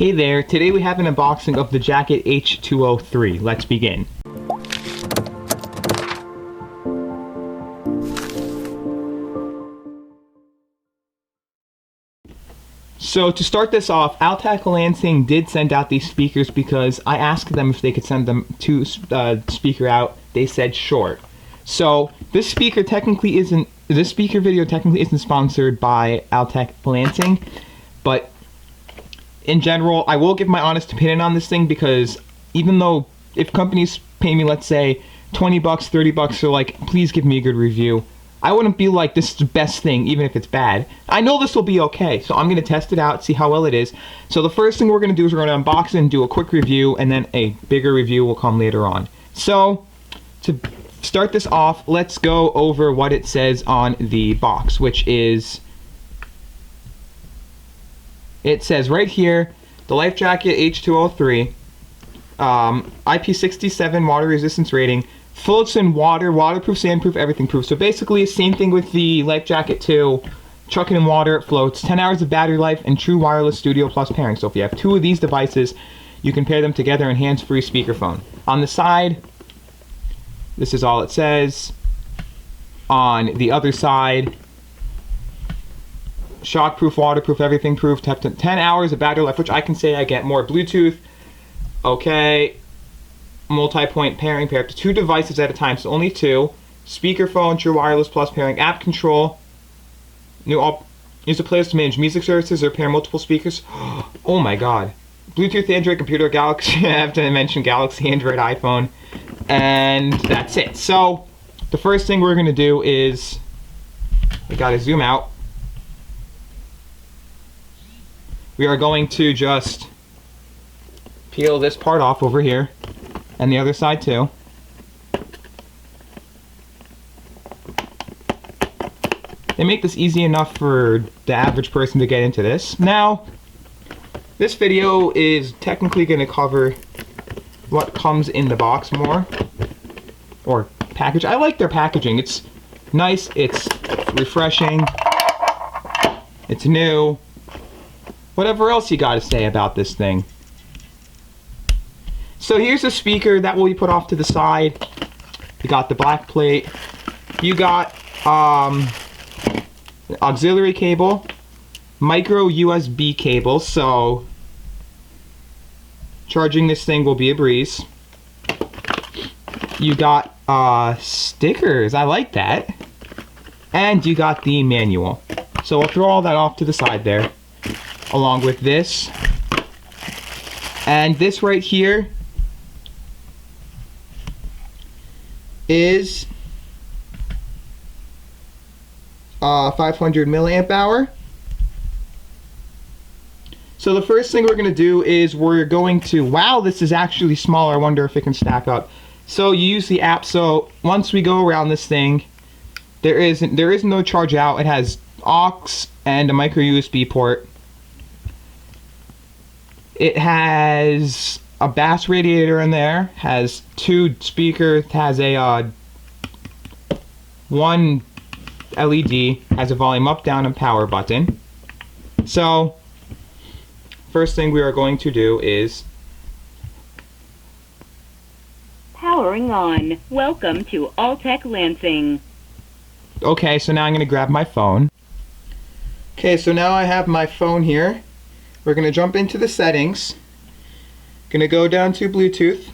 Hey there, today we have an unboxing of the Jacket H2O 3. Let's begin. So to start this off, Altec Lansing did send out these speakers because I asked them if they could send them to speaker out. They said sure. So this speaker video technically isn't sponsored by Altec Lansing, but in general, I will give my honest opinion on this thing because even though if companies pay me, let's say, 20 bucks, 30 bucks, they're like, please give me a good review, I wouldn't be like, this is the best thing, even if it's bad. I know this will be okay, so I'm going to test it out, see how well it is. So the first thing we're going to do is we're going to unbox it and do a quick review, and then a bigger review will come later on. So, to start this off, let's go over what it says on the box, which is, it says right here, the Life Jacket H2O 3, IP67 water resistance rating, floats in water, waterproof, sandproof, everything proof. So basically, same thing with the Life Jacket 2. Chuck it in water, it floats. 10 hours of battery life and true wireless Studio Plus pairing. So if you have two of these devices, you can pair them together in hands-free speakerphone. On the side, this is all it says. On the other side, shockproof, waterproof, everything proof. 10 hours of battery life, which I can say I get more. Bluetooth, okay. Multi-point pairing, pair up to two devices at a time, so only two. Speakerphone, true wireless plus pairing, app control. Use the playlist to manage music services or pair multiple speakers. Oh my god. Bluetooth, Android, computer, Galaxy. I have to mention Galaxy, Android, iPhone. And that's it. So, the first thing we're going to do is, we got to zoom out. We are going to just peel this part off over here. And the other side too. They make this easy enough for the average person to get into this. Now, this video is technically going to cover what comes in the box more. Or package. I like their packaging. It's nice, it's refreshing, it's new. Whatever else you got to say about this thing. So here's a speaker that will be put off to the side. You got the black plate. You got auxiliary cable, micro USB cable, so charging this thing will be a breeze. You got stickers, I like that. And you got the manual. So we'll throw all that off to the side there, along with this. And this right here is 500 milliamp hour. So the first thing we're going to do is we're going to, wow, this is actually smaller. I wonder if it can stack up. So you use the app. So once we go around this thing, there is no charge out. It has aux and a micro USB port. It has a bass radiator in there, has two speakers, has a one LED, has a volume up, down, and power button. So, first thing we are going to do is powering on. Welcome to Altec Lansing. Okay, so now I'm going to grab my phone. Okay, so now I have my phone here. We're going to jump into the settings. Gonna go down to Bluetooth,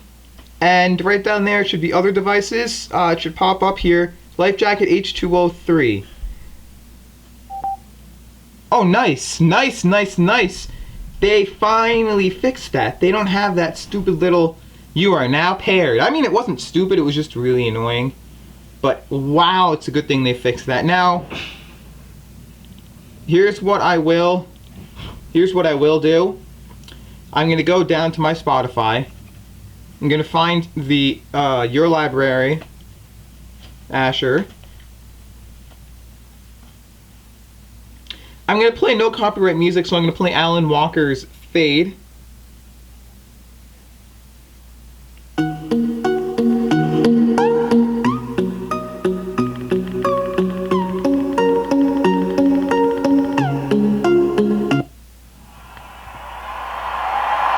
and right down there should be other devices. It should pop up here. Life Jacket H2O 3. Oh, nice, nice, nice, nice. They finally fixed that. They don't have that stupid little "you are now paired." I mean, it wasn't stupid. It was just really annoying. But wow, it's a good thing they fixed that. Now, here's what I will do. I'm going to go down to my Spotify. I'm going to find the Your Library, Asher. I'm going to play no copyright music, so I'm going to play Alan Walker's Fade.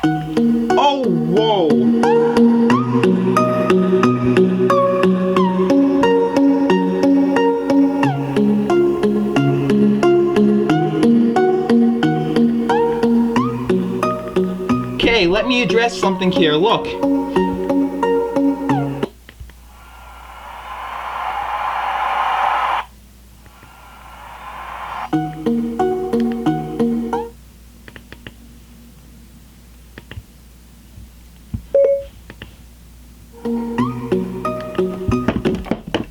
Oh, whoa. Okay, let me address something here. Look.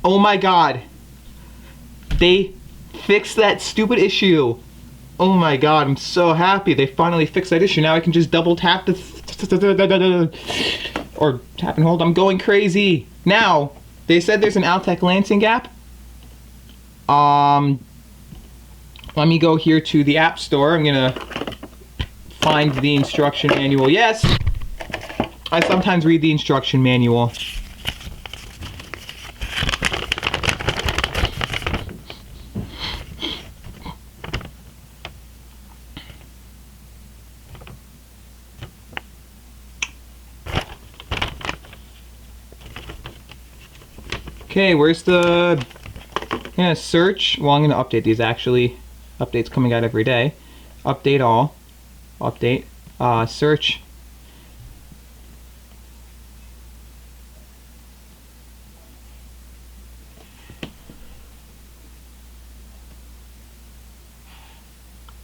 Oh my god. They fixed that stupid issue. Oh my god, I'm so happy they finally fixed that issue. Now I can just double tap the or tap and hold. I'm going crazy. Now, they said there's an Altec Lansing app. Let me go here to the App Store. I'm gonna find the instruction manual. Yes, I sometimes read the instruction manual. Okay, where's the search? Well, I'm gonna update these actually. Updates coming out every day. Update all. Update. Search.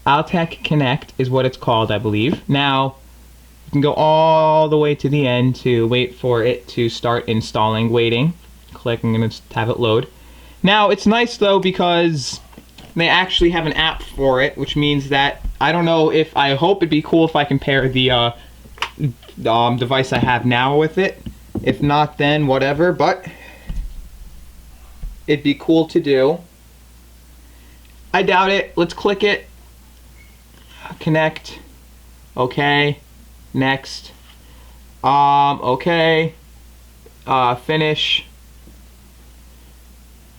Altec Connect is what it's called, I believe. Now, you can go all the way to the end to wait for it to start installing. Waiting. Click, I'm going to have it load. Now, it's nice though because they actually have an app for it, which means that I don't know if I hope it'd be cool if I can pair the device I have now with it. If not, then whatever, but it'd be cool to do. I doubt it. Let's click it. Connect. Okay. Next. Okay. Finish.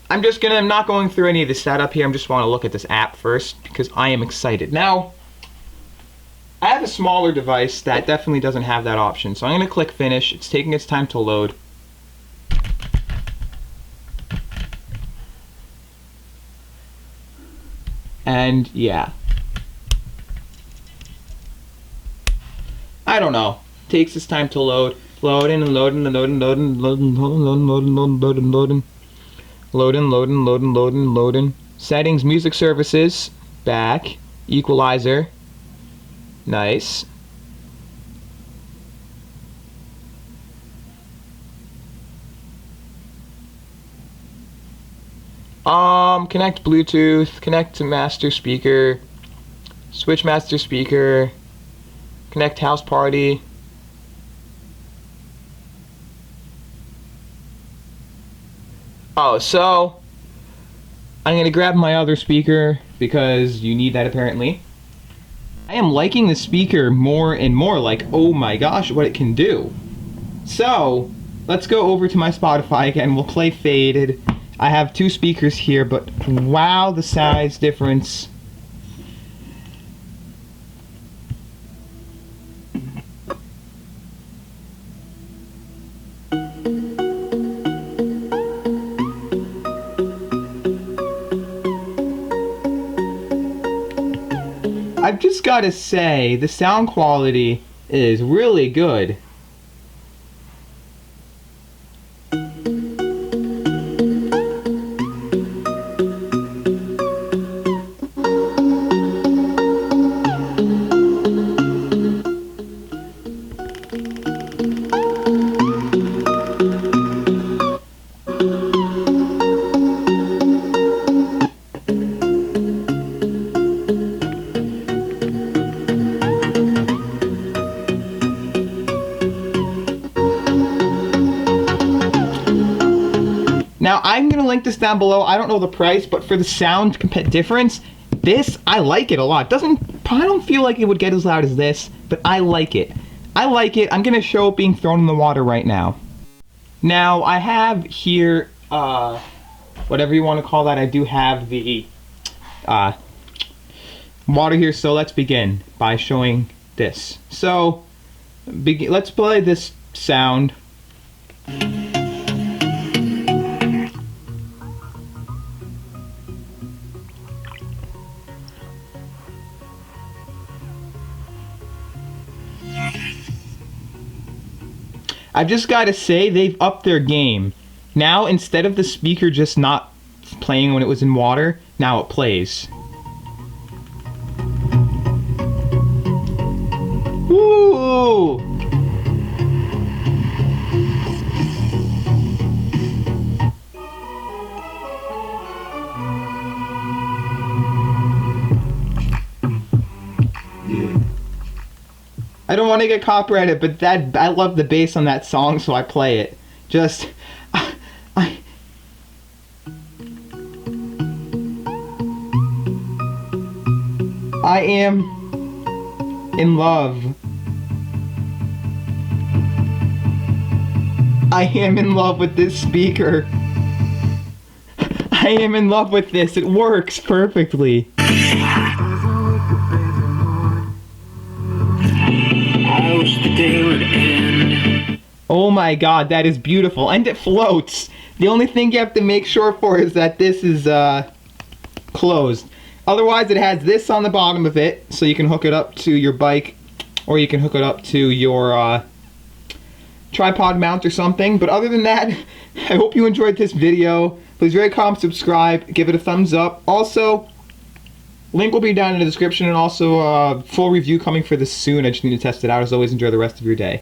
I'm not going through any of the setup here. I just want to look at this app first because I am excited. Now, I have a smaller device that definitely doesn't have that option. So I'm going to click finish. It's taking its time to load. And yeah. I don't know. Takes its time to load. Loading and loading and loading, loading, loading, loading, loading, loading, loading, loading. Loading, loading, loading, loading, loading. Settings, music services, back, equalizer, nice. Connect Bluetooth, connect to master speaker, switch master speaker, connect house party. Oh, so I'm gonna grab my other speaker because you need that apparently. I am liking the speaker more and more, like, oh my gosh, what it can do. So let's go over to my Spotify again. We'll play Faded. I have two speakers here, but wow, the size difference. I've just got to say, the sound quality is really good. Now, I'm going to link this down below. I don't know the price, but for the sound difference, this, I like it a lot. I don't feel like it would get as loud as this, but I like it. I like it. I'm going to show it being thrown in the water right now. Now, I have here, whatever you want to call that, I do have the water here, so let's begin by showing this. So, Let's play this sound. I've just got to say, they've upped their game. Now, instead of the speaker just not playing when it was in water, now it plays. Woo! I don't want to get copyrighted, but I love the bass on that song, so I play it. Just, I am in love. I am in love with this speaker. I am in love with this. It works perfectly. Oh my god, that is beautiful. And it floats. The only thing you have to make sure for is that this is closed. Otherwise, it has this on the bottom of it, so you can hook it up to your bike, or you can hook it up to your tripod mount or something. But other than that, I hope you enjoyed this video. Please rate, comment, subscribe, give it a thumbs up. Also, link will be down in the description, and also a full review coming for this soon. I just need to test it out. As always, enjoy the rest of your day.